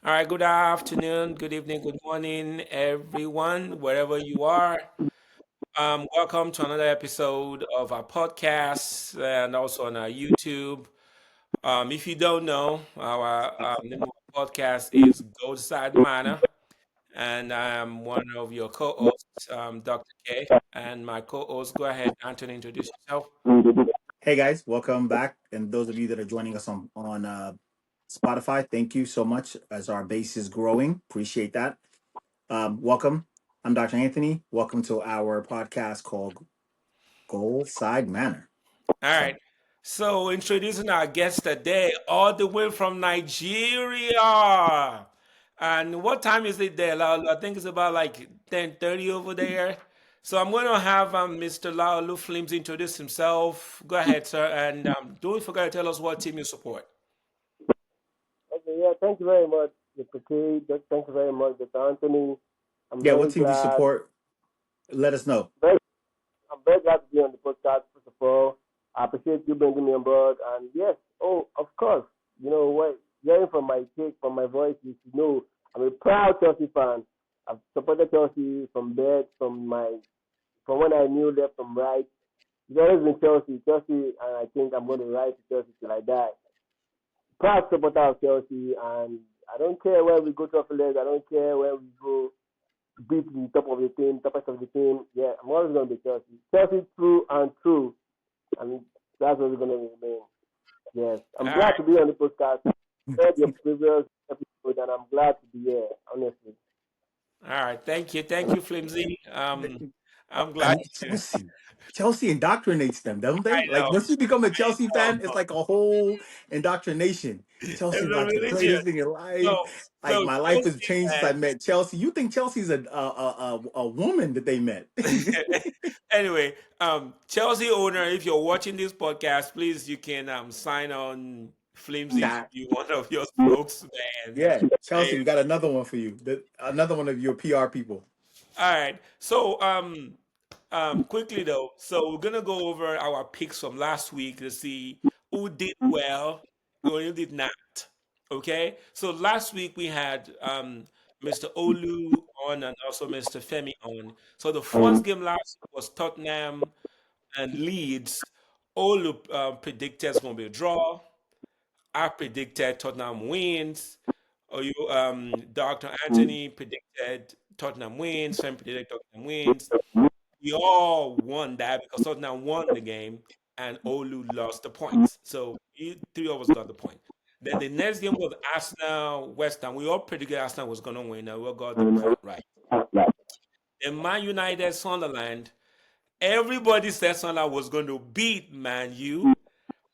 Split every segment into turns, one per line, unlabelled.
All right, good afternoon, good evening, good morning, everyone, wherever you are. Welcome to another episode of our podcast and also on our YouTube. If you don't know, our name of our podcast is Gold Side Manor, and I'm one of your co-hosts, Dr. K, and my co-host. Go ahead, Anthony, introduce yourself.
Hey guys, welcome back. And those of you that are joining us on Spotify, thank you so much as our base is growing. Appreciate that. Welcome. I'm Dr. Anthony. Welcome to our podcast called Goal Side Manor.
All
So
right. So introducing our guest today, all the way from Nigeria. And what time is it there, Laulu? I think it's about like 10:30 over there. So I'm going to have Mr. Laulu Flims introduce himself. Go ahead, sir. And don't forget to tell us what team you support.
Okay, yeah, thank you very much, Mr. K. Thank you very much, Mr. Anthony. I'm
yeah, what
very
team do you
glad.
support? Let us know.
Very, I'm very glad to be on the podcast. First of all, I appreciate you bringing me on board. And yes, of course, what hearing from my take, from my voice, you should know I'm a proud Chelsea fan. I've supported Chelsea from birth, from when I knew left from right. It's always been Chelsea, and I think I'm going to ride to Chelsea till I die. Proud supporter of Chelsea, and I don't care where we go trophy legs. I don't care where we go beat the top of the team, toppest of the team. Yeah, I'm always going to be Chelsea. Chelsea true and true. I mean, that's what we're going to remain. Yes, I'm
All
glad
right.
to be on the podcast. I heard your previous episode, and I'm glad to be here. Honestly.
All right. Thank you. Thank you, Flimsy. I'm glad
And
to.
Chelsea indoctrinates them, don't
I
they? Like
know.
once you become a Chelsea fan, it's
Oh,
like a whole indoctrination.
it's
Chelsea
a
about the
religion.
greatest thing in life.
So,
Like
so
my life has
Chelsea
changed since I
fans.
met Chelsea. You think Chelsea's a woman that they met?
Anyway, Chelsea owner, if you're watching this podcast, please you can sign on Flimsy to
Nah,
be one of your spokesmen.
yeah,
Hey,
Chelsea, we got another one for you. Another one of your PR people.
all right. So quickly though, so we're gonna go over our picks from last week to see who did well or who did not. Okay. So last week we had Mr. Olu on and also Mr. Femi on. So the first game last week was Tottenham and Leeds. Olu predicted it's going to be a draw. I predicted Tottenham wins. Or you, Dr. Anthony predicted Tottenham wins. Sam predicted Tottenham wins. We all won that because Tottenham won the game and Olu lost the points. So three of us got the point. Then the next game was Arsenal West Ham. We all predicted Arsenal was going to win, and we all got the point right. Then Man United Sunderland. Everybody said Sunderland was going to beat Man U.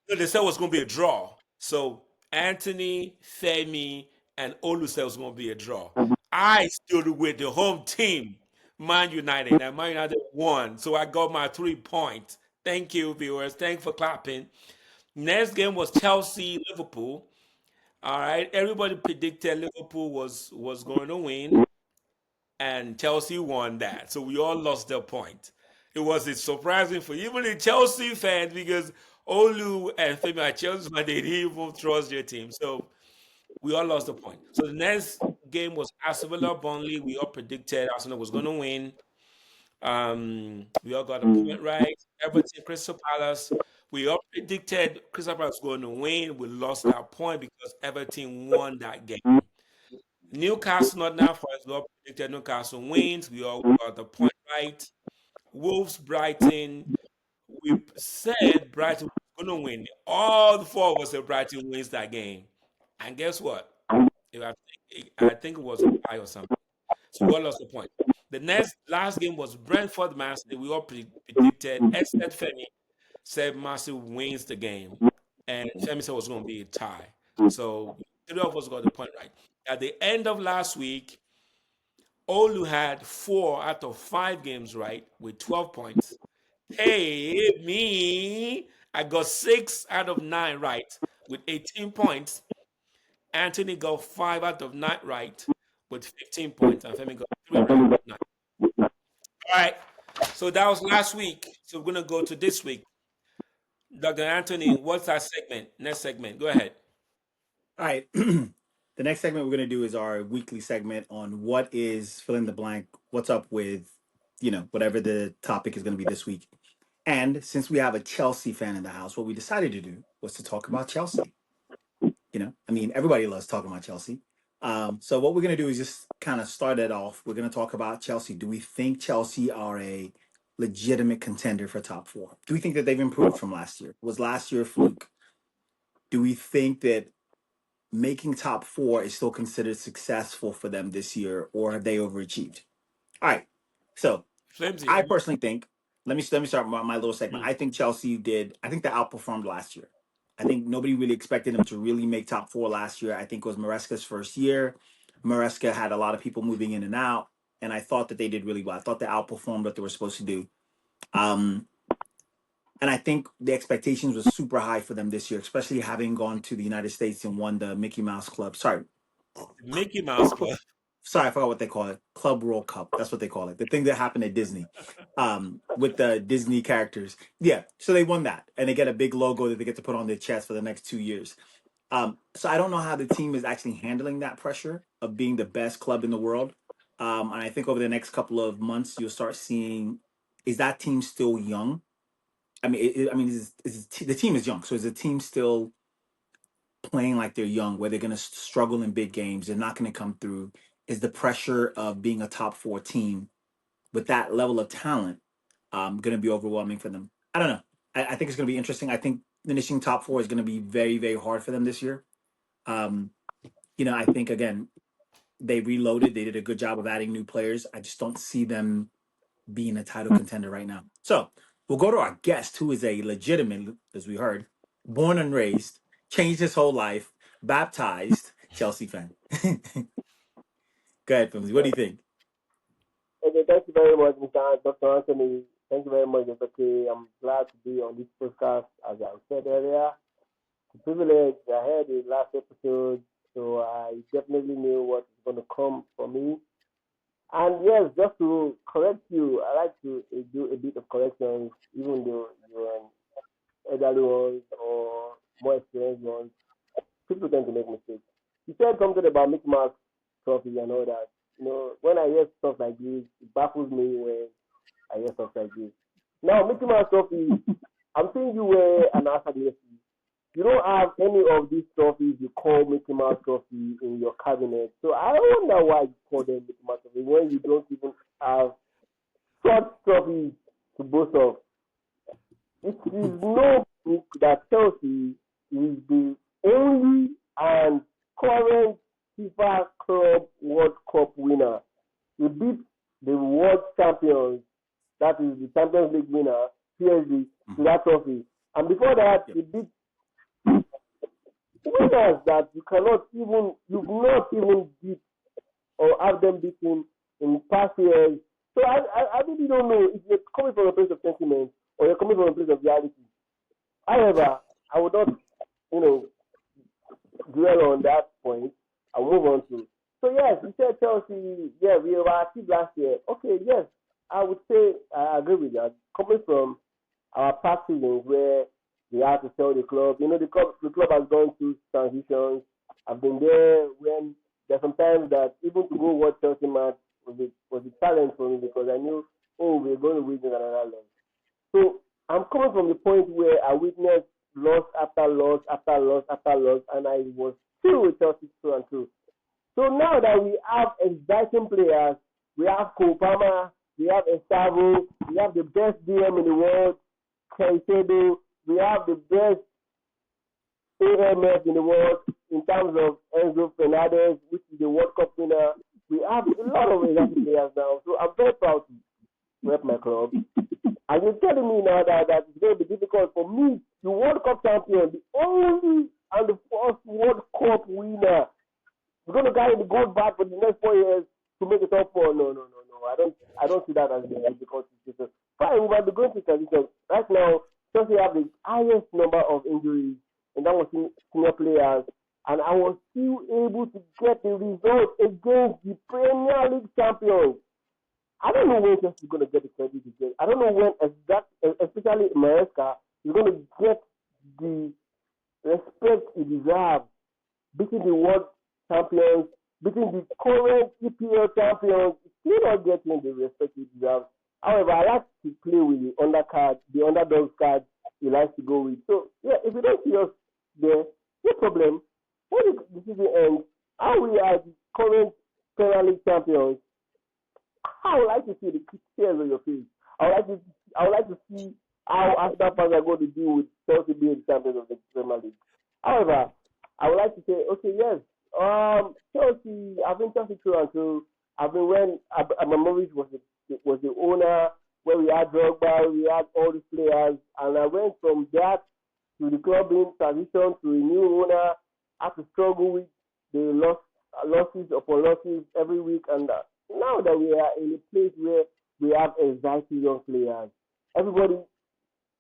No, they said it was going to be a draw. So Anthony, Femi, and Olu said it was going to be a draw. I stood with the home team, Man United, and Man United won. So I got my 3 points. Thank you, viewers. Thanks for clapping. Next game was Chelsea Liverpool. All right, everybody predicted Liverpool was going to win, and Chelsea won that. So we all lost their point. It was surprising for even the Chelsea fans because Olu and Femi are Chelsea, but they didn't even trust their team. So we all lost the point. So the next game was Arsenal Villa Burnley. We all predicted Arsenal was going to win. We all got a point right. Everton Crystal Palace. We all predicted Crystal Palace was going to win. We lost that point because Everton won that game. Newcastle, Nottingham Forest, we all predicted Newcastle wins. We all got the point right. Wolves, Brighton, we said Brighton was going to win. All the four of us said Brighton wins that game. And guess what? I think it was a tie or something. So we all lost the point. The last game was Brentford Man City. We all predicted, except Femi said Man City wins the game. And Femi said it was going to be a tie. So three of us got the point right. At the end of last week, Olu had 4 out of 5 games right with 12 points. Hey, me, I got 6 out of 9 right with 18 points. Anthony got 5 out of 9 right with 15 points, and Femi got 3 right with 9. All right, so that was last week. So we're gonna go to this week. Dr. Anthony, what's our segment? Next segment. Go ahead.
All right. The next segment we're going to do is our weekly segment on what is fill in the blank, what's up with, whatever the topic is going to be this week. And since we have a Chelsea fan in the house, what we decided to do was to talk about Chelsea. Everybody loves talking about Chelsea. So what we're going to do is just kind of start it off. We're going to talk about Chelsea. Do we think Chelsea are a legitimate contender for top four? Do we think that they've improved from last year? Was last year a fluke? Do we think that making top four is still considered successful for them this year, or have they overachieved? All right. So
Flimsy.
I personally think, let me start my little segment.
Mm.
I think I think they outperformed last year. I think nobody really expected them to really make top four last year. I think it was Maresca's first year. Maresca had a lot of people moving in and out, and I thought that they did really well. I thought they outperformed what they were supposed to do. And I think the expectations were super high for them this year, especially having gone to the United States and won the Mickey Mouse Club.
Mickey Mouse Club.
Sorry, I forgot what they call it. Club World Cup. That's what they call it. The thing that happened at Disney, with the Disney characters. Yeah, so they won that, and they get a big logo that they get to put on their chest for the next 2 years. So I don't know how the team is actually handling that pressure of being the best club in the world. And I think over the next couple of months, you'll start seeing, is that team still young? The team is young. So is the team still playing like they're young, where they're going to struggle in big games? They're not going to come through. Is the pressure of being a top four team with that level of talent going to be overwhelming for them? I don't know. I think it's going to be interesting. I think finishing top four is going to be very, very hard for them this year. I think, again, they reloaded. They did a good job of adding new players. I just don't see them being a title contender right now. So we'll go to our guest, who is a legitimate, as we heard, born and raised, changed his whole life, baptized Chelsea fan. Go ahead, Filmsy. What do you think?
Okay, thank you very much, Mr. Dr. Anthony. Thank you very much. It's okay. I'm glad to be on this podcast. As I said earlier, it's a privilege. I heard the last episode, so I definitely knew what is going to come for me. And yes, just to correct you, I like to do a bit of corrections, even though you're an elderly ones or more experienced ones. People tend to make mistakes. You said something about Mickey Mouse Trophy and all that. When I hear stuff like this, it baffles me when I hear stuff like this. Now, Mickey Mouse Trophy, I'm seeing you wear an Arsenal. You don't have any of these trophies you call Mickey Mouse Trophy in your cabinet. So I wonder why you call them Mickey Mouse Trophy when you don't even have such trophies to boast of. It is no book that Chelsea is the only and current FIFA Club World Cup winner. We beat the world champions, that is the Champions League winner, PSG, to that trophy. And before that, we beat winners that you've not even beat or have them beaten in past years. So I really don't know if you're coming from a place of sentiment or you're coming from a place of reality. However, I would not, dwell on that point. I'll move on to. So yes, you said Chelsea, yeah, we overachieved last year. Okay, yes, I would say I agree with that. Coming from our past seasons where we had to sell the club, the club has gone through transitions. I've been there when there's sometimes that even to go watch Chelsea match was a challenge for me because I knew, we're going to win another leg. So I'm coming from the point where I witnessed loss after loss after loss after loss, and I was still with Chelsea through and through. So now that we have exciting players, we have Cole Palmer, we have Estavo, we have the best DM in the world, Caicedo, we have the best AMF in the world in terms of Enzo Fernandez, which is the World Cup winner. We have a lot of exciting players now, so I'm very proud to rep my club. And you're telling me now that it's going to be difficult for me, the World Cup champion, the only and the first World Cup winner. We're going to carry the gold back for the next 4 years to make it up for. No. I don't see that as being because it's just fine. We might be going to transition. Right now, Chelsea have the highest number of injuries, and that was senior players. And I was still able to get the result against the Premier League champions. I don't know when Chelsea is going to get the credit again. I don't know when especially Maresca, is going to get the respect he deserves, beating the world champions, between the current EPL champions, still not getting the respect he deserves. However, I like to play with the undercard, the underdog card he likes to go with. So yeah, if you don't see us there, no problem. When the season ends, how we are the current Premier League champions, I would like to see the tears on your face. I would like to see how Arsenal fans are going to deal with Chelsea being the champions of the Premier League. However, I would like to say, okay, yes, Chelsea. I've been Chelsea through and through. I've been when Abramovich was the owner, where we had Drogba, we had all these players, and I went from that to the club being transition to a new owner. I had to struggle with the losses upon losses every week, and now that we are in a place where we have exciting young players, everybody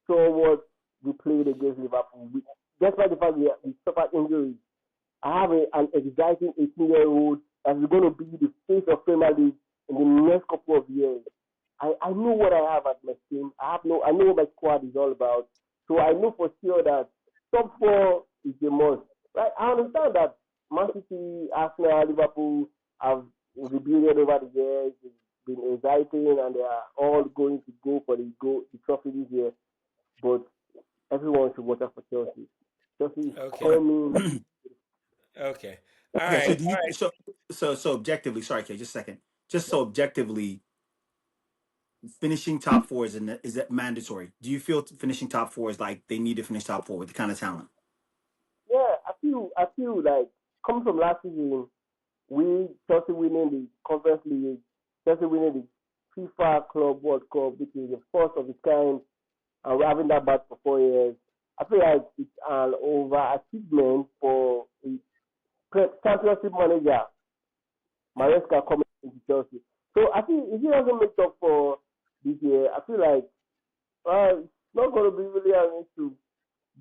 saw what we played against Liverpool. Despite the fact we suffered injuries, I have an exciting 18-year-old that is going to be the face of Premier League in the next couple of years. I know what I have at my team. I know what my squad is all about. So I know for sure that top four is a must. Right? I understand that Man City, Arsenal, Liverpool have rebuilt over the years. It's been exciting, and they are all going to go for the trophy this year. But everyone should watch out for Chelsea. Chelsea is
Okay.
coming.
Okay. All
Okay, so
right.
do
All
you
right.
so objectively, sorry, Kay, just a second. Just so objectively, finishing top four is that mandatory? Do you feel finishing top four is like they need to finish top four with the kind of talent?
Yeah, I feel like coming from last season, we Chelsea winning the Conference League, Chelsea winning the FIFA Club World Cup, which is the first of its kind, and we're having that back for 4 years. I feel like it's an overachievement for a championship manager, Maresca, coming into Chelsea. So I think if he doesn't make up for this year, I feel like it's not going to be really an issue.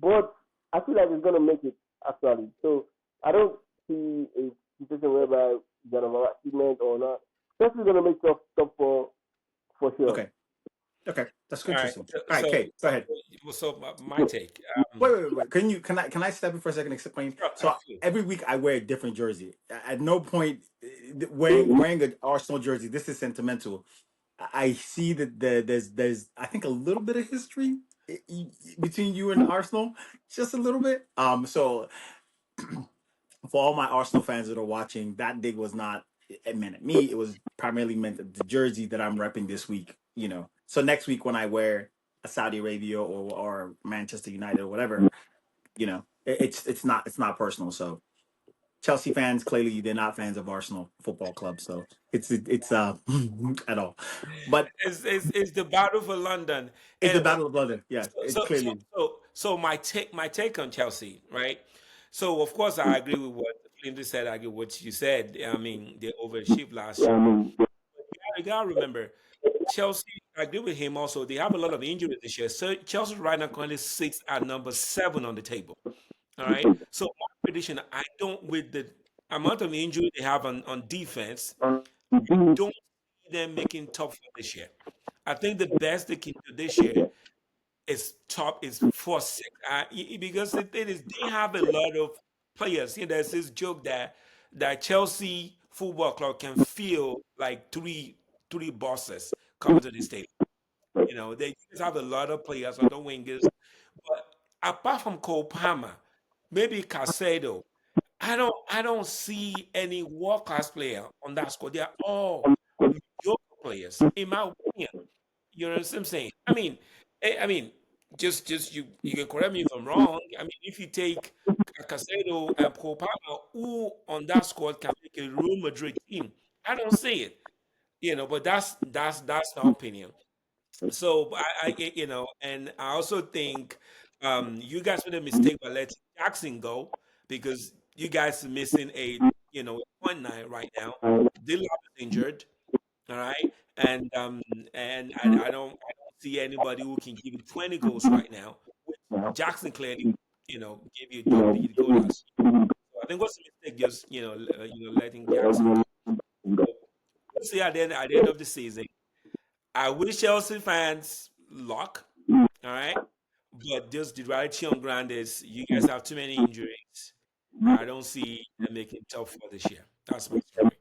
But I feel like it's going to make it, actually. So I don't see a situation whereby it's an overachievement or not. Chelsea is going to make top four for sure.
Okay. Okay. That's
All right.
interesting. All right, Kay, go ahead.
My take.
Wait. Can I step in for a second and explain?
Sure,
So
absolutely.
every week I wear a different jersey. At no point wearing an Arsenal jersey, this is sentimental. I see that there's I think a little bit of history between you and Arsenal, just a little bit. So for all my Arsenal fans that are watching, that dig was not it meant at me. It was primarily meant at the jersey that I'm repping this week. So next week when I wear a Saudi Arabia or Manchester United or whatever, it's not personal. So Chelsea fans clearly they're not fans of Arsenal Football Club. So it's at all, but
It's the battle for London.
it's the
And
Battle of London. Yeah,
so
it
so so
clearly.
so my take on Chelsea, right? So of course I agree with what Lindsay said. I agree with what you said. I mean, they overachieved last year. You gotta remember, Chelsea. I agree with him also. They have a lot of injuries this year. So Chelsea right now currently sits at number 7 on the table. All right. So my prediction, I don't with the amount of injury they have on defense, don't see them making top 4 this year. I think the best they can do this year is 4-6. Because the thing is, they have a lot of players. There's this joke that Chelsea Football Club can feel like three bosses coming to the stadium. They just have a lot of players on the wingers. But apart from Cole Palmer, maybe Casado, I don't see any world class player on that squad. They are all mediocre players, in my opinion. You know what I'm saying? I mean, just you can correct me if I'm wrong. I mean, if you take Casado and Cole Palmer, who on that squad can make a Real Madrid team? I don't see it. But that's my opinion. So and I also think you guys made a mistake by letting Jackson go because you guys are missing a point nine right now. Dilap is injured, all right, and I don't see anybody who can give you 20 goals right now. Jackson clearly gave you a double-digit goal last year. So I think what's the mistake just letting Jackson go. So we'll see at the end of the season. I wish Chelsea fans luck. All right. But just the reality on ground is you guys have too many injuries. I don't see them making top four this year. That's my summary.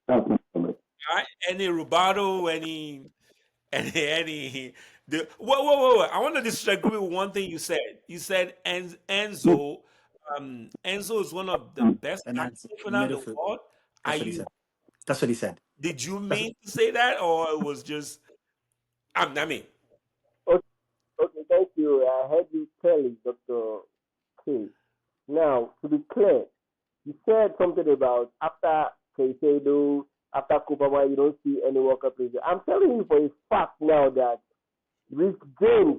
All right. Any rebuttal? Any? Whoa! I want to disagree with one thing you said. You said Enzo. Enzo is one of the best
And that's
midfielder in the
midfield.
world. Are
That's what he
you?
said. That's what he said.
Did you
That's
mean to say that, or it was just? I mean,
Okay, okay, thank you. I heard you clearly, Dr. K. Now, to be clear, you said something about after Caicedo, after Kupama, you don't see any World Cup players. I'm telling you for a fact now that Rich James,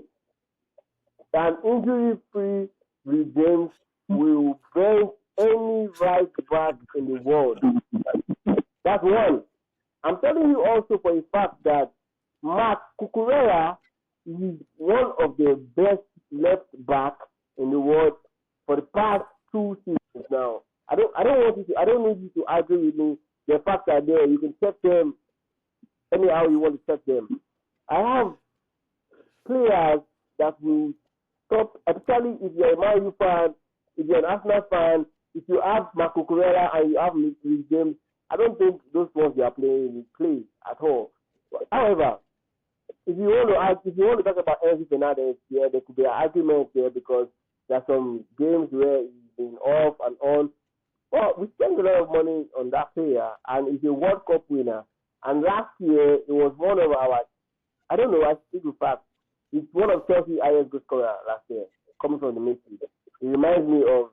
an injury-free Rich James, will bench any right back in the world. That's one. I'm telling you also for a fact that Mark Cucurella is one of the best left back in the world for the past 2 seasons now. I don't need you to argue with me. The facts are there. You can check them anyhow you want to check them. I have players that will stop, especially if you're a Man U fan, if you're an Arsenal fan, if you have Marco Correa and you have Luis James, I don't think those ones they are playing will play at all. However, if you want to talk about Enzo Fernandez, yeah, there could be an argument there because there's some games where he's been off and on. Well, we spend a lot of money on that player, and he's a World Cup winner. And last year, it was one of our, I don't know, I speak with facts. It's one of Chelsea's highest goal scorer last year, coming from the midfield. It reminds me of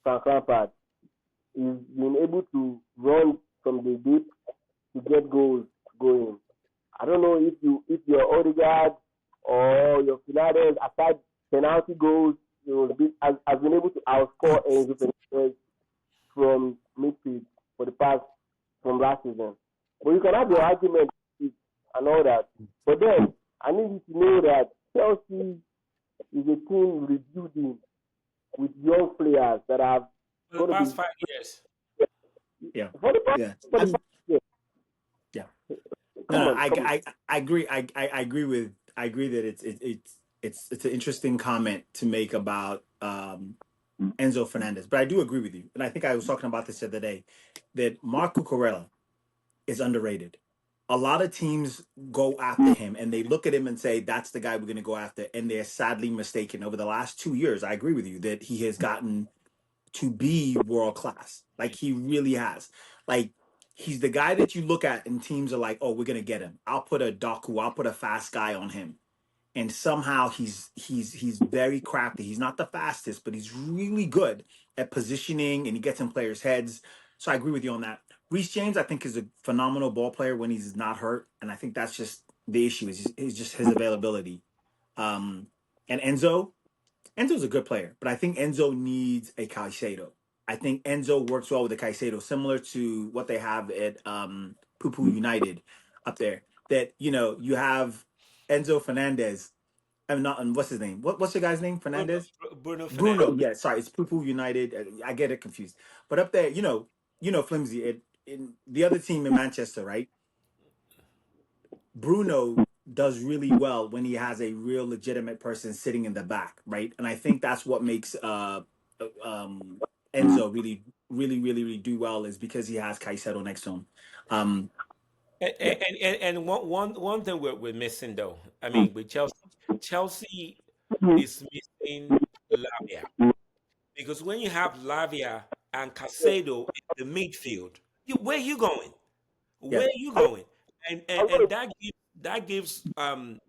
Frank Lampard. He's been able to run from the deep to get goals going. I don't know if your Odegaard or your Fernandez, aside penalty goals, has been able to outscore Enzo Fernandez from midfield for the past from last season. But you can have your argument and all that. But then I need you to know that Chelsea is a team rebuilding with young players that have
for the
going to
past
be
5 years.
Yeah.
for the past
Yeah.
for the past year.
Yeah.
Come
No,
on, come on.
I agree. I agree with. I agree that it's an interesting comment to make about Enzo Fernandez, but I do agree with you, and I think I was talking about this the other day that Marco Corella is underrated. A lot of teams go after him and they look at him and say that's the guy we're going to go after, and they're sadly mistaken. Over the last 2 years, I agree with you that he has gotten to be world class. Like he really has. Like he's the guy that you look at and teams are like, oh, we're gonna get him. I'll put a Doku, I'll put a fast guy on him. And somehow he's very crafty. He's not the fastest, but he's really good at positioning and he gets in players' heads. So I agree with you on that. Reece James, I think, is a phenomenal ball player when he's not hurt. And I think that's just the issue is just his availability. Um, and Enzo's a good player, but I think Enzo needs a Caicedo. I think Enzo works well with a Caicedo, similar to what they have at Pupu United up there. That you have Enzo Fernandez. I'm not. And what's his name? What's your guy's name?
Bruno,
Fernandez.
Bruno Fernandez.
Bruno. Yeah, sorry, it's Pupu United. I get it confused. But up there, Flimsy. In the other team in Manchester, right? Bruno does really well when he has a real legitimate person sitting in the back, right? And I think that's what makes um, Enzo really do well is because he has Caicedo next to him. Um,
And,
yeah,
and one thing we're missing though, I mean, with Chelsea is missing Lavia because when you have Lavia and Casado in the midfield, where you going?
yeah,
Where you going? And
I'm
and,
gonna
and that gives Enzo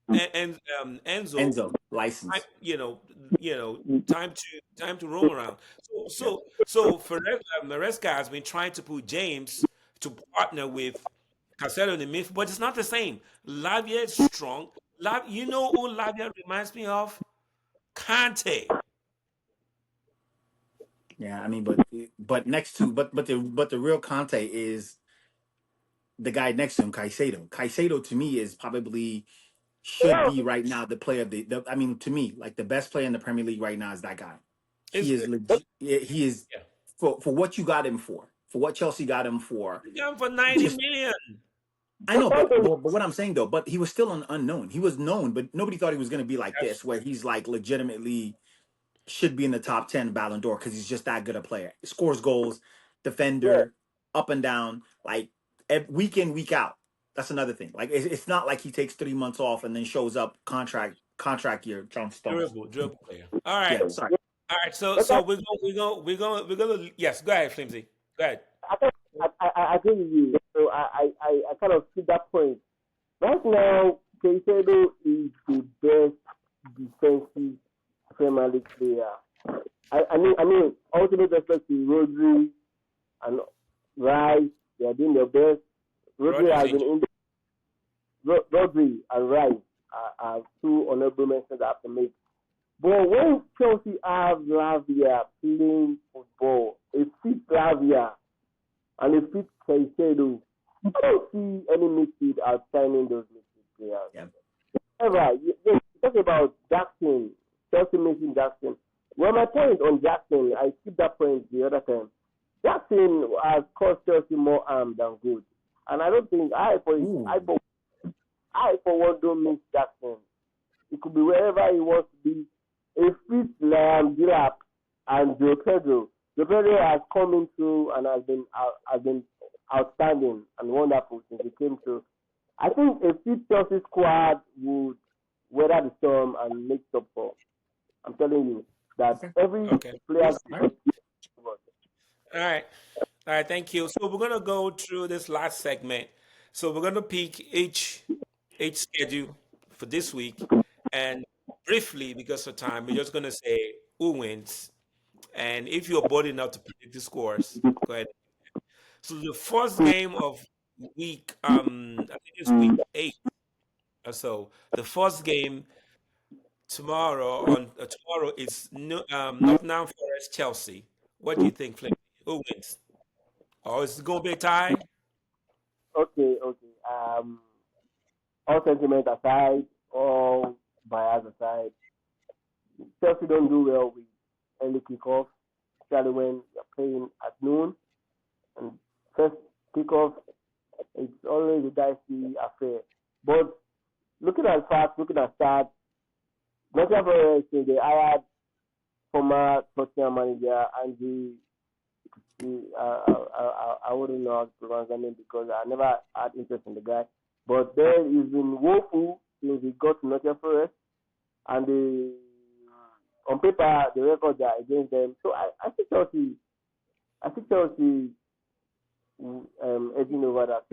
Enzo
time,
license.
time to roam around.
Yeah,
So Maresca has been trying to put James to partner with Cancelo in the midfield, but it's not the same. Lavia is strong. You know who Lavia reminds me of? Kante.
yeah. I mean, but next to but the real Conte is the guy next to him, Caicedo. Caicedo to me is probably should
yeah,
be right now the player the I mean to me like the best player in the Premier League right now is that guy.
Is
He is legit. He is
yeah.
for what you got him for what Chelsea got him for.
You got him for 90
Just
million.
I know, but what I'm saying though, but he was still an unknown. He was known, but nobody thought he was going to be like
That's
this, where he's like legitimately. should be in the top 10 Ballon d'Or because he's just that good a player. He scores goals,
Yeah,
defender, up and down, like week in, week out. That's another thing. Like it's not like he takes 3 months off and then shows up contract year, John Stones.
Dribble player. All right.
Yeah, sorry.
All right. So
but that,
yes, go ahead, Flimsy. Go ahead.
I agree with you. So I kind of see that point. Right now, Caicedo is the best defensive Premier League player. I mean, ultimate respect to Rodri and Rice. They are doing their best. Rodri
Rodgers
has been
injured.
in Rodri and Rice are two honorable mentions I have to make. But when Chelsea have Lavia playing football, a fit Lavia and a fit Caicedo, I don't see any midfield outstanding those midfield players.
Yeah.
However, you talk about Jackson, Chelsea missing Jackson. Well, my point on Jackson, I skipped that point the other time. Jackson has cost Chelsea more harm than good. And I don't think
Ooh.
I for one don't miss Jackson. It could be wherever he wants to be. A fit Liam Gillap and Joe Pedro. Joe Pedro has come into and has been outstanding and wonderful since he came to. I think a fit Chelsea squad would weather the storm and make top four. I'm telling you that every
Okay.
player.
All right. All right. Thank you. So we're gonna go through this last segment. So we're gonna pick each schedule for this week, and briefly because of time, we're just gonna say who wins. And if you're bold enough to predict the scores, go ahead. So the first game of week, I think it's week 8 or so. The first game tomorrow is Nottingham Forest Chelsea. What do you think, Flip? Who wins? Oh, is it gonna be a tie?
Okay. All sentiment aside, all bias aside, Chelsea don't do well with early kickoff, especially when you're playing at noon. And first kickoff, it's always a dicey affair. But looking at facts, looking at stats, Nottingham Forest, they hired former Tottenham manager Andy. I wouldn't know how to pronounce that name because I never had interest in the guy. But there he's been woeful since he got to Nottingham Forest, and on paper the records are against them. So I think Chelsea, edging over that,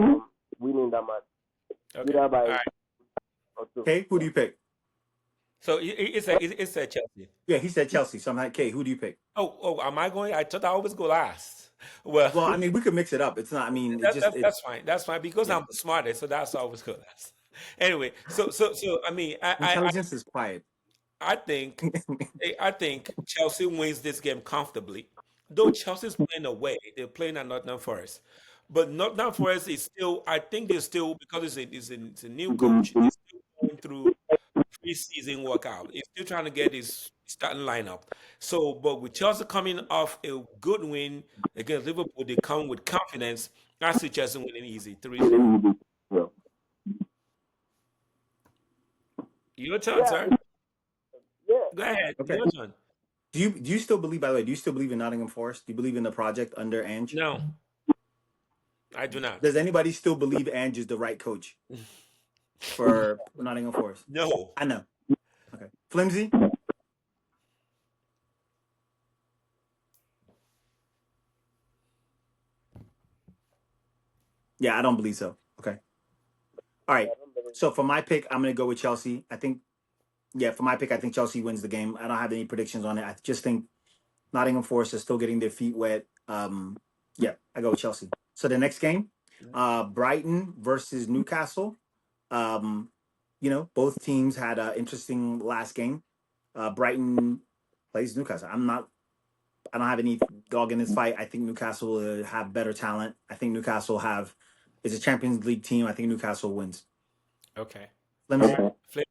winning that match,
Okay.
either
All
by
right.
or two.
Okay, who do you pick?
So it's a Chelsea.
Yeah, he said Chelsea. So I'm like, okay, who do you pick?
Oh, am I going? I thought I always go last. Well,
Well, I mean, we could mix it up. It's not. I mean, it just.
that's fine. That's fine because
Yeah.
I'm the smartest, so that's always go last. Anyway, so I mean,
Intelligence is quiet.
I think I think Chelsea wins this game comfortably. Though Chelsea's playing away, they're playing at Nottingham Forest. But Nottingham Forest is still, I think they're still, because it's a new coach, they're still going through pre-season workout. He's still trying to get his starting lineup. So, but with Chelsea coming off a good win against Liverpool, they come with confidence. I see Chelsea winning easy, 3-0. Your turn,
Yeah,
sir.
yeah.
Go ahead.
Okay.
Your turn.
Do you still believe? By the way, do you still believe in Nottingham Forest? Do you believe in the project under Ange?
No, I do not.
Does anybody still believe Ange is the right coach for Nottingham Forest?
No.
I know. Okay, Flimsy. Yeah, I don't believe so. Okay. All right. So for my pick, I'm gonna go with Chelsea. I think. Yeah, for my pick, I think Chelsea wins the game. I don't have any predictions on it. I just think Nottingham Forest is still getting their feet wet. Yeah, I go with Chelsea. So the next game, Brighton versus Newcastle. Um, both teams had an interesting last game. Brighton plays Newcastle. I don't have any dog in this fight. I think Newcastle will have better talent. I think Newcastle is a Champions League team. I think Newcastle wins.
Okay.
Flimsy?
Flip.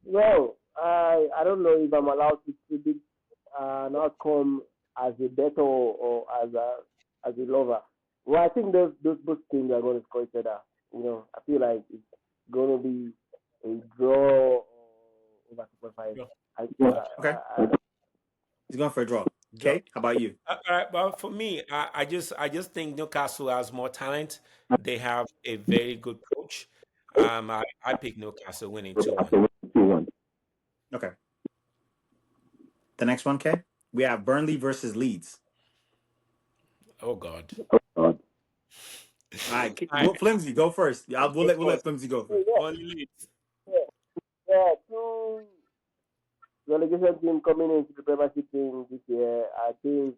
Well, I don't know if I'm allowed to predict an outcome as a bettor or as a lover. Well, I think those both teams are going to score each other. I feel like it's going to be a draw over Super 5.
Draw.
I,
Okay. He's going for a draw.
Draw.
Okay. How about you?
All right, but for me, I just think Newcastle has more talent. They have a very good coach. I pick Newcastle winning 2-1.
Okay. The next one, okay? We have Burnley versus Leeds.
Oh God.
All right.
All right,
Flimsy, go first.
go
We'll let
first.
Flimsy go first.
yeah,
Burnley Leeds.
yeah, yeah, two relegation team coming into the Premiership team this year. I think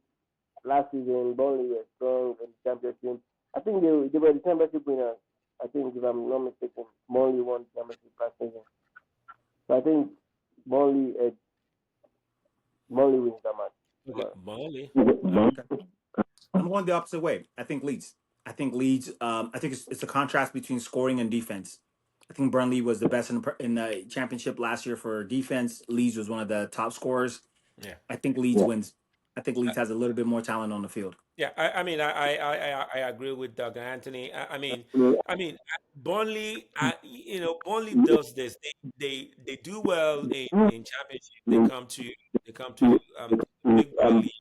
last season Burnley were strong in the championship. I think they were the championship winners. I think if I'm not mistaken, Burnley won the championship last season. So I think Burnley Burnley wins that
Okay,
match.
Burnley.
Okay. I'm going the opposite way. I think Leeds. I think it's a contrast between scoring and defense. I think Burnley was the best in the championship last year for defense. Leeds was one of the top scorers.
Yeah.
I think Leeds wins. I think Leeds has a little bit more talent on the field.
Yeah, I mean, I agree with Doug and Anthony. Burnley, Burnley does this. They do well in championship. They come to big boy league.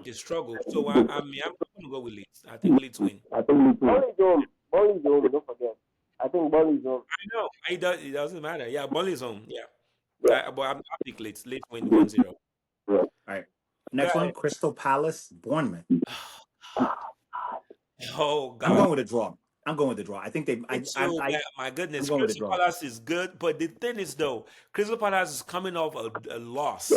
They struggle. So I'm going to go with Leeds. I think Leeds win.
Burnley's home. Burnley's home. Don't forget. I think Burnley's home.
I know it doesn't matter. Yeah, Burnley's home. Yeah, but I pick Leeds. Leeds win 1-0.
All right. Next one, Crystal Palace, Bournemouth.
Oh
I'm
God.
going with a draw. I think they.
My goodness,
I'm going with a
Crystal
draw.
Palace is good, but the thing is, though, Crystal Palace is coming off a loss,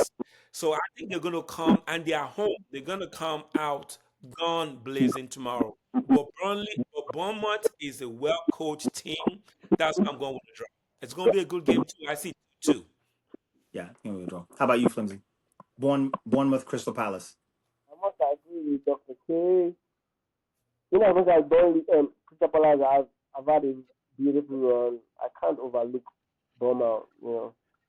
so I think they're going to come and they are home. They're going to come out gun blazing tomorrow. But Bournemouth is a well coached team. That's why I'm going with the draw. It's going to be a good game too. I see two.
Yeah, I'm going with a draw. How about you, Flimsy? Bournemouth, Crystal Palace.
I must agree with Dr. K. As much as Burnley Crystal Palace have had a beautiful run, I can't overlook Bournemouth.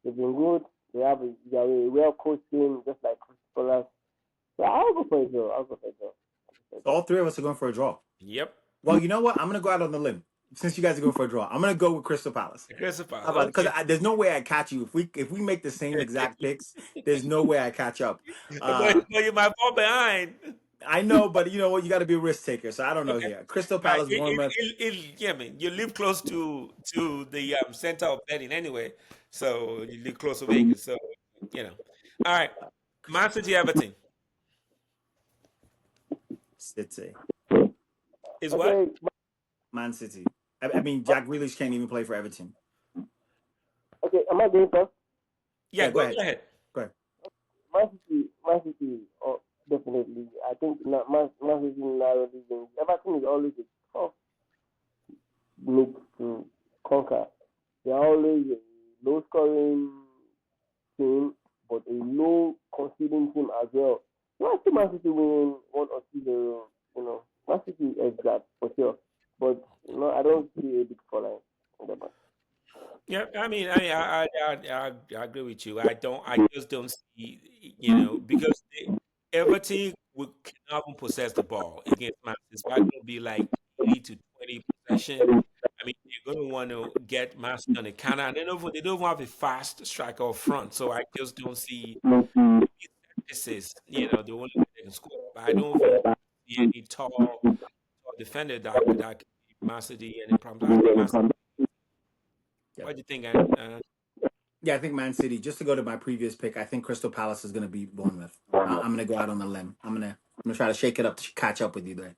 They've been good. They are a well coached team, just like Crystal Palace. So I'll go for a draw.
All three of us are going for a draw.
Yep.
Well, you know what? I'm going to go out on the limb. Since you guys are going for a draw, I'm going to go with Crystal Palace.
Crystal Palace.
How about it? Because there's no way I catch you if we make the same exact picks. There's no way I catch up.
But you might fall behind.
I know, but you know what? You got to be a risk taker. So I don't know
Okay.
here. Crystal Palace, Bournemouth.
Man, you live close to the center of betting anyway, so you live close to Vegas. So all right, Man City Everton
City.
is what?
Okay,
Man City. I mean, Jack Grealish can't even play for Everton.
am I going first?
Yeah,
Yeah,
go
go ahead.
ahead.
Go ahead.
Man City, definitely. I think Man City narrowly wins. Everton is always a tough league to conquer. They are always a low scoring team, but a low conceding team as well. So I see Man City win 1 or 2-0. Man City is that for sure. But I don't see a big falling in the match.
Yeah, I agree with you. I just don't see, because Everton cannot even possess the ball against Man City. It's probably going to be like 80 to 20 possession. I mean, you're going to want to get Man City on the counter, and they don't have a fast striker up front. So I just don't see this is, the only way they can score. But I don't even see any tall defender that can keep Man City any problems. I think Man City.
Yeah.
What do you think?
Yeah, I think Man City. Just to go to my previous pick, I think Crystal Palace is going to beat Bournemouth. I'm going to go out on the limb. I'm going to try to shake it up to catch up with you there.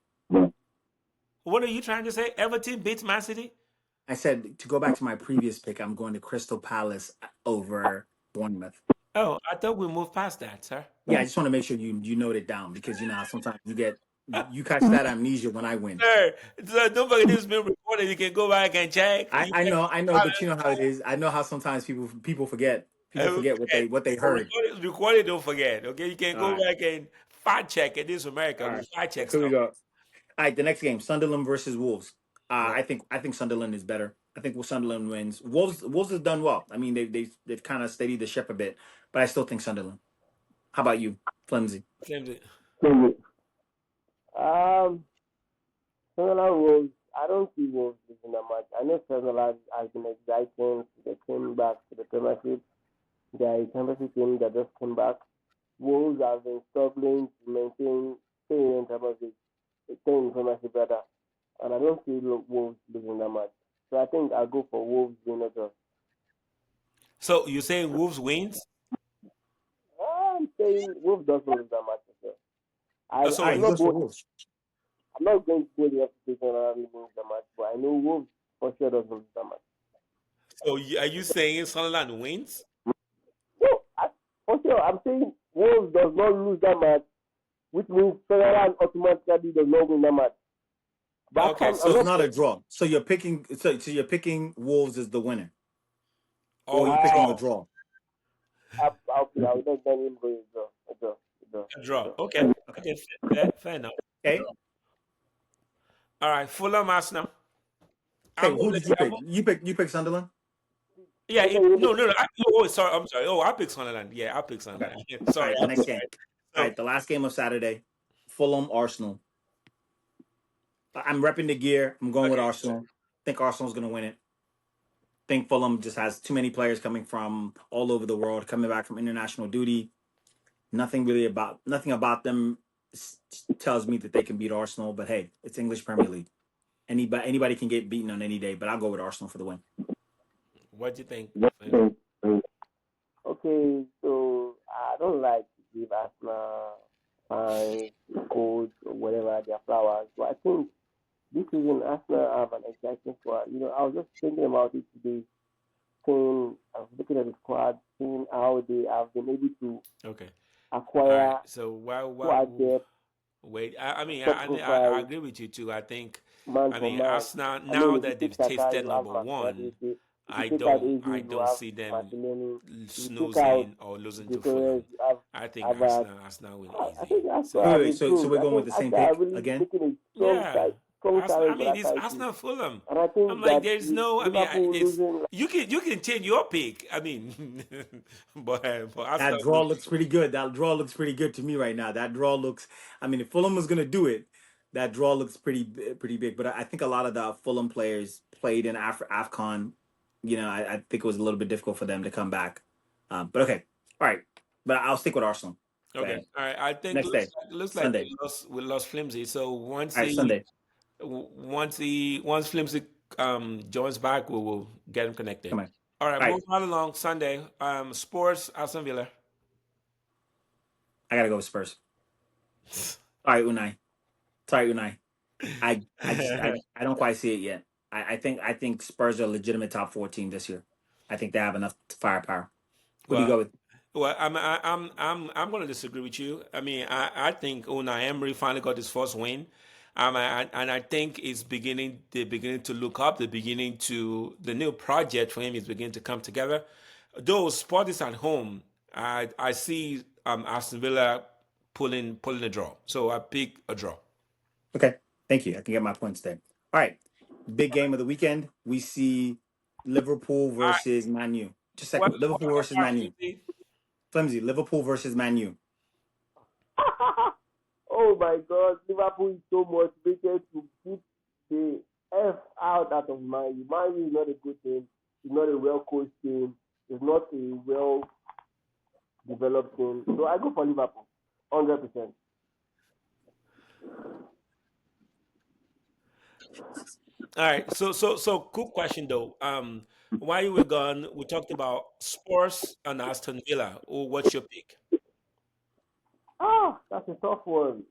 What are you trying to say? Everton beats Man City?
I said to go back to my previous pick, I'm going to Crystal Palace over Bournemouth.
Oh, I thought we moved past that, sir.
Yeah, I just want to make sure you note it down because how sometimes you catch that amnesia when I win.
Sir, don't forget this is being recorded. You can go back and check.
I know, but you know how it is. I know how sometimes people forget. People forget what they heard.
Recorded, don't forget. Okay, you can go
All right.
back and fact check it. This is America.
All
We
right.
fact check
Here we
stuff.
go. All right, the next game, Sunderland versus Wolves.
Yeah.
I think Sunderland is better. I think Sunderland wins. Wolves has done well. I mean, they've kind of steadied the ship a bit, but I still think Sunderland. How about you, Flimsy?
Sunderland Wolves, I don't see Wolves losing that much. I know Sunderland has been exciting. They came back to the Premiership. They are a championship team that just came back. Wolves have been struggling to maintain staying in championship, staying in premiership rather, and I don't see Wolves losing that match. So I think I'll go for Wolves win as well.
So you're saying Wolves wins?
I'm saying Wolves doesn't lose that match as well. I,
So
All right,
I'm
he
not
goes for
going.
Wolves.
I'm not going to go the expectation around wins the match, but I know Wolves for sure doesn't lose that match.
are you saying Sunderland wins?
No, for sure, I'm saying Wolves does not lose that match, which means Sunderland automatically does not win that match. But I
Okay,
can't, I'm
So it's
not
not
saying
a draw. So you're picking. So you're picking Wolves as the winner, or
or
are you
a
picking a
draw.
draw?
I'll let them go
A draw.
a
Okay.
Okay.
Okay. Fair enough.
Okay.
All right. Fulham Arsenal.
Okay.
I'm
Who
gonna
did you
I'm
pick? You picked Sunderland.
yeah.
draw.
No, no, no. Oh, sorry. I'm sorry. Oh, I picked Sunderland. Yeah, I picked
Okay.
Sunderland.
All
Sorry.
right. The
I'm
next game.
sorry.
All
So
right. The last game of Saturday. Fulham Arsenal. I'm repping the gear. I'm going with
okay.
Arsenal. Think Arsenal's gonna win it. Think Fulham just has too many players coming from all over the world, coming back from international duty. Nothing about them tells me that they can beat Arsenal. But hey, it's English Premier League. Anybody can get beaten on any day. But I'll go with Arsenal for the win.
What do you think, Flimsy?
Okay, so I don't like to give Arsenal fans, coach, or whatever their flowers, but I think this season Arsenal have an exciting squad. I was just thinking about it today, I was looking at the squad, seeing how they have been able to
Okay. All right.
acquire
So
squad depth,
wait. I mean,
top
I
profile,
agree with you too.
man
I
for
mean,
man.
Arsenal
I mean,
now
if you
that
take
they've
Saka,
tasted
you have
number one,
Martinelli. If you take out Eze,
I
you
don't
have
see them
Martinelli. If you take out
snoozing or losing to
Gyökeres,
Fulham.
you have
I think
Havertz.
Arsenal win
I
easy.
think Arsenal
Wait,
So
have
wait. So
improved.
we're
I
going with
think
the same
Arsenal are
pick
really
again.
making a
yeah,
strong
I
challenge for
mean
that
it's
title.
Arsenal Fulham.
And I
I'm
think
like,
that
there's
with
no. I mean,
Liverpool
it's
losing,
you can change your pick. I mean, but
That
Arsenal
draw
win.
looks pretty good. That draw looks pretty good to me right now. That draw looks. I mean, if Fulham was gonna do it, that draw looks pretty big. But I think a lot of the Fulham players played in Afcon. I think it was a little bit difficult for them to come back. But okay, all right. But I'll stick with Arsenal. Go
Okay,
ahead.
all right. I think
Next day,
looks like
Sunday.
we lost Flimsy. So
All right, Sunday.
once Flimsy joins back, we will get him connected.
Come on.
All right,
All
moving
right,
right along. Sunday, Spurs, Aston Villa.
I gotta go with Spurs. All right, Unai. Sorry, Unai. I don't quite see it yet. I think Spurs are a legitimate top 4 team this year. I think they have enough firepower. Who do you
Well,
go with?
I'm going to disagree with you. I mean, I think Unai Emery finally got his first win, and I think they're beginning to look up. They're beginning to the new project for him is beginning to come together. Though sport is at home, I see Aston Villa pulling a draw. So I pick a draw.
Okay, thank you. I can get my points there. All right, big game of the weekend. We see Liverpool
All right,
versus Man U. Just a
what?
second. Liverpool versus
All right,
Man U.
Flimsy.
Flimsy. Liverpool versus Man U.
oh my God, Liverpool is so motivated to keep the F out of Man U. Man U is not a good team. It's not a well coached team. It's not a well developed team. So I go for Liverpool, 100%.
All right. So quick question though. While you were gone, we talked about Spurs and Aston Villa. Oh, what's your pick?
That's a tough one.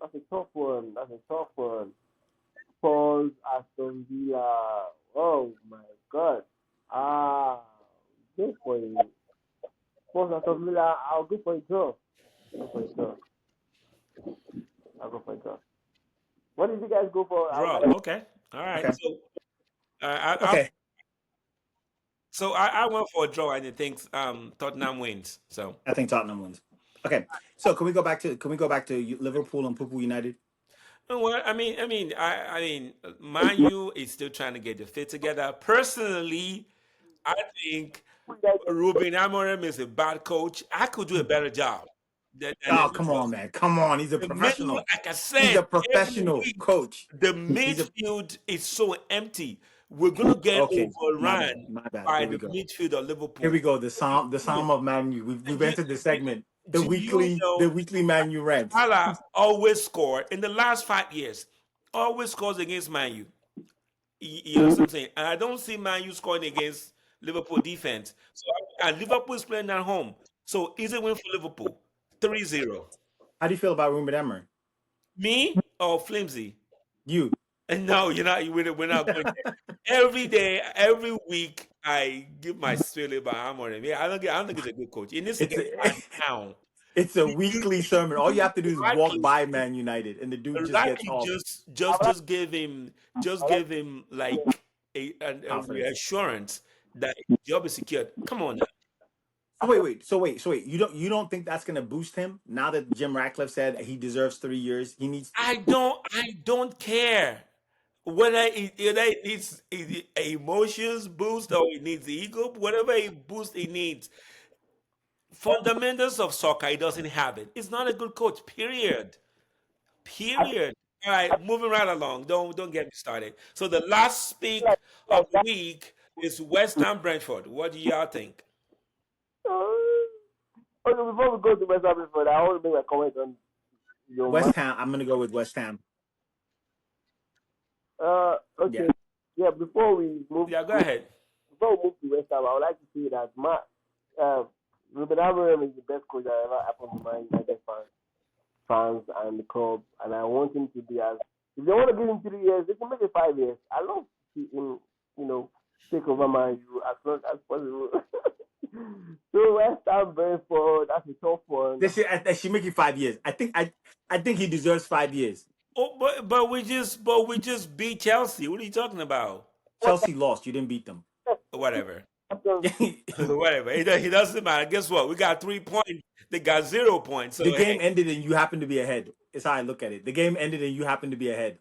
Spurs, Aston Villa. Oh my God. Ah, go for it. Spurs, Aston Villa. I'll go for a draw. Go for a draw. I'll go for a draw. What did you guys go for?
Draw. Okay. All right.
Okay.
So I
Okay.
I went for a draw and I think Tottenham wins. So
I think Tottenham wins. Okay. So can we go back to Liverpool and Liverpool United?
well, I mean, Man U is still trying to get the fit together. Personally, I think
Who you guys
Ruben Amorim is a bad coach. I could do a better job than
Oh,
this
come on,
was.
man. Come on. He's a
The middle,
professional.
like I
He's
said,
a
every
professional
week
coach.
the
He's a
midfield is so empty. we're gonna get
Okay, my bad,
overrun
my bad.
by
Here we
the
go.
midfield of
Here we
Liverpool.
go. The
Do
Psalm of Man U. We've
you,
entered the
do,
segment.
do you
The
know
weekly Man U rants.
Salah always scored in the last 5 years? Always scores against Man U. You know what I'm saying? And I don't see Man U scoring against Liverpool defense. So and Liverpool is playing at home. So easy win for Liverpool. 3-0.
How do you feel about Ruben Emery?
Me or Flimsy?
You.
And no, you're not. We're not going there. Every day, every week, I give my spiel about Amorim. Yeah, I don't think he's a good coach. He needs to
It's
get
a,
back down.
it's a
You,
weekly sermon. All you have to do is walk
rightly,
by Man United, and the dude just gets
rightly,
off
just give him like a
confidence.
reassurance that his job is secured. Come on now.
So wait. You don't think that's gonna boost him now that Jim Ratcliffe said he deserves 3 years? He needs.
I don't care whether it needs emotions boost or it needs ego, whatever boost it needs. Fundamentals of soccer, he doesn't have it. It's not a good coach. Period. Period. All right, moving right along. Don't get me started. So the last pick of the week is West Ham Brentford. What do y'all think?
Okay, before we go to West Ham, I want to make a comment on your
West Ham. I'm gonna go with West Ham.
Okay.
Yeah.
Yeah, before we move
Yeah, go ahead.
to West Ham, I would like to say that Ruben Amorim is the best coach that ever happened to my United fans and the club, and I want him to be as. If they want to give him 3 years, they can make it 5 years. I love to see him, take over Man U as long as possible. So West Ham, Brentford, that's a tough one.
They should make it 5 years. I think he deserves 5 years.
Oh, but we just beat Chelsea. What are you talking about?
Chelsea lost. You didn't beat them.
Whatever.
The
Whatever. It doesn't matter. Guess what? We got 3 points. They got 0 points. So
game
hey,
ended and you happen to be ahead. It's how I look at it. The game ended and you happen to be ahead.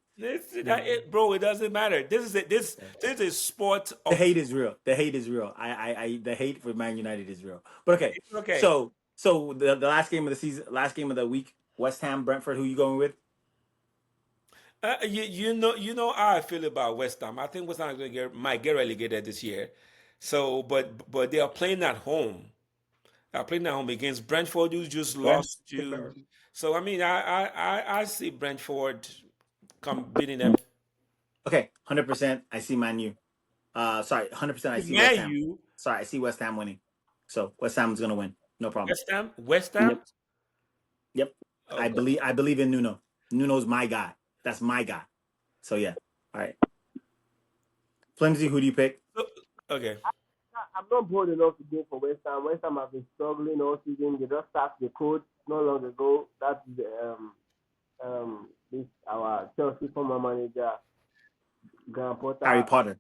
bro, it doesn't matter. This is a sport
The
of
hate is real. The hate is real. The hate for Man United is real. But okay.
okay.
So the last game of the season, last game of the week, West Ham, Brentford. Who you going with?
You know how I feel about West Ham. I think West Ham might get relegated this year. So, but they are playing at home. They're playing at home against Brentford, who just lost to. So I mean, I see Brentford come beating them.
Okay, 100%. I see Man U. Sorry, 100%. I see West
Man
Ham.
U,
Sorry, I see West Ham winning. So West Ham's gonna win. No problem.
West Ham.
Yep.
Okay.
I believe in Nuno. Nuno's my guy. That's my guy. So yeah. All right. Flimsy, who do you pick?
Okay.
I'm not bold enough to go for West Ham. West Ham have been struggling all season. They just sacked the coach not long ago. That's this our Chelsea former manager, Graham Potter.
Harry Potter.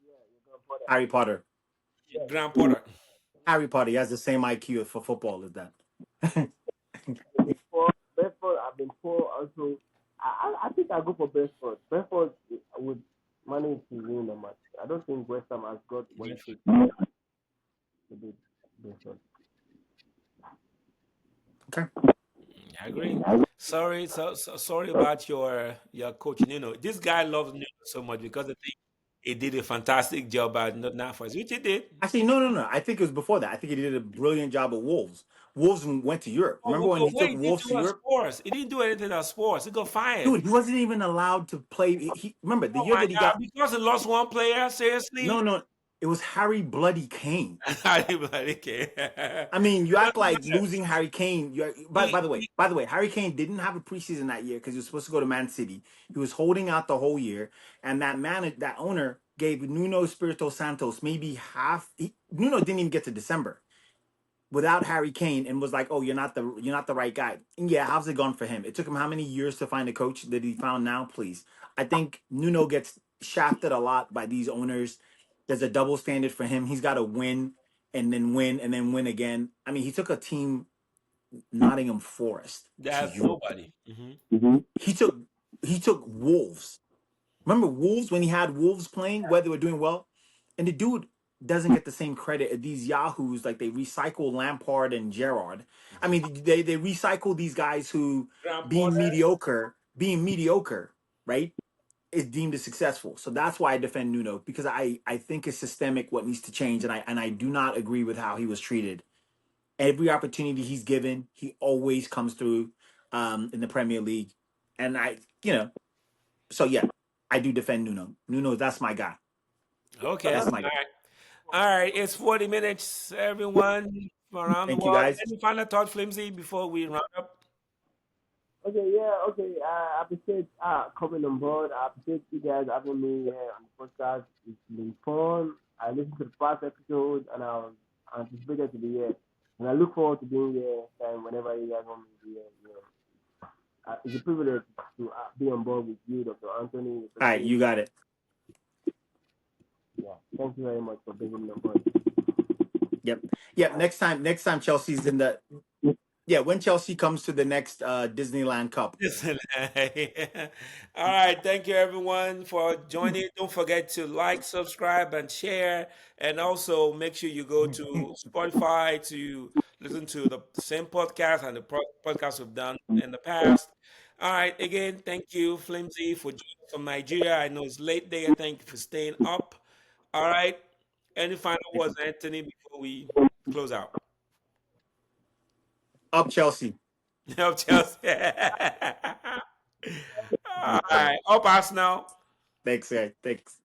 Graham Potter.
Harry Potter.
Graham Potter.
Harry Potter. He has the same IQ for football as that.
Brentford have been poor also. I think I go for Brentford. Brentford would manage to win the match. I don't think West Ham has got what it takes to beat Brentford.
Okay.
I agree. Sorry about your coach Nuno. This guy loves Nuno so much because I think he did a fantastic job at Nottingham Forest, which he did.
Actually, no. I think it was before that. I think he did a brilliant job at Wolves. Wolves went to Europe. Remember when he took Wolves to Europe?
Sports. He didn't do anything at sports. He got fired.
Dude, he wasn't even allowed to play. Remember the year that he got
because he lost one player. Seriously?
No. It was Harry Bloody Kane.
Okay.
I mean, you act like losing Harry Kane. By the way, Harry Kane didn't have a preseason that year because he was supposed to go to Man City. He was holding out the whole year, and that owner gave Nuno Espirito Santos maybe half. Nuno didn't even get to December without Harry Kane, and was like, "Oh, you're not the right guy." And yeah, how's it gone for him? It took him how many years to find a coach that he found now? Please, I think Nuno gets shafted a lot by these owners. There's a double standard for him. He's got to win and then win and then win again. I mean, he took a team, Nottingham Forest.
That's nobody.
Mm-hmm.
He took Wolves. Remember Wolves when he had Wolves playing, where they were doing well? And the dude doesn't get the same credit as these yahoos. Like they recycle Lampard and Gerrard. I mean, they recycle these guys who being mediocre, right? is deemed as successful. So that's why I defend Nuno, because I think it's systemic what needs to change, and I do not agree with how he was treated. Every opportunity he's given, he always comes through in the Premier League, and so yeah, I do defend Nuno. Nuno, that's my guy.
Okay.
That's
All
my guy.
right. All right. It's 40 minutes, everyone from around the
Thank you,
world.
guys.
Any final thought, Flimsy, before we round up?
Okay, yeah, okay. I appreciate coming on board. I appreciate you guys having me here on the podcast. It's been fun. I listened to the past episode and I was anticipated to be here. And I look forward to being here next time whenever you guys want me to be here. It's a privilege to be on board with you, Dr. Anthony.
All right, you got it.
Yeah, thank you very much for bringing me on board.
Yep. Next time Chelsea's in the when Chelsea comes to the next Disneyland Cup.
Listen. All right. Thank you, everyone, for joining. Don't forget to like, subscribe, and share. And also make sure you go to Spotify to listen to the same podcast and the podcast we've done in the past. All right. Again, thank you, Flimsy, for joining us from Nigeria. I know it's late there. Thank you for staying up. All right. Any final words, Anthony, before we close out?
Up Chelsea.
Help Chelsea. All right. Up Arsenal.
Thanks, guys. Thanks.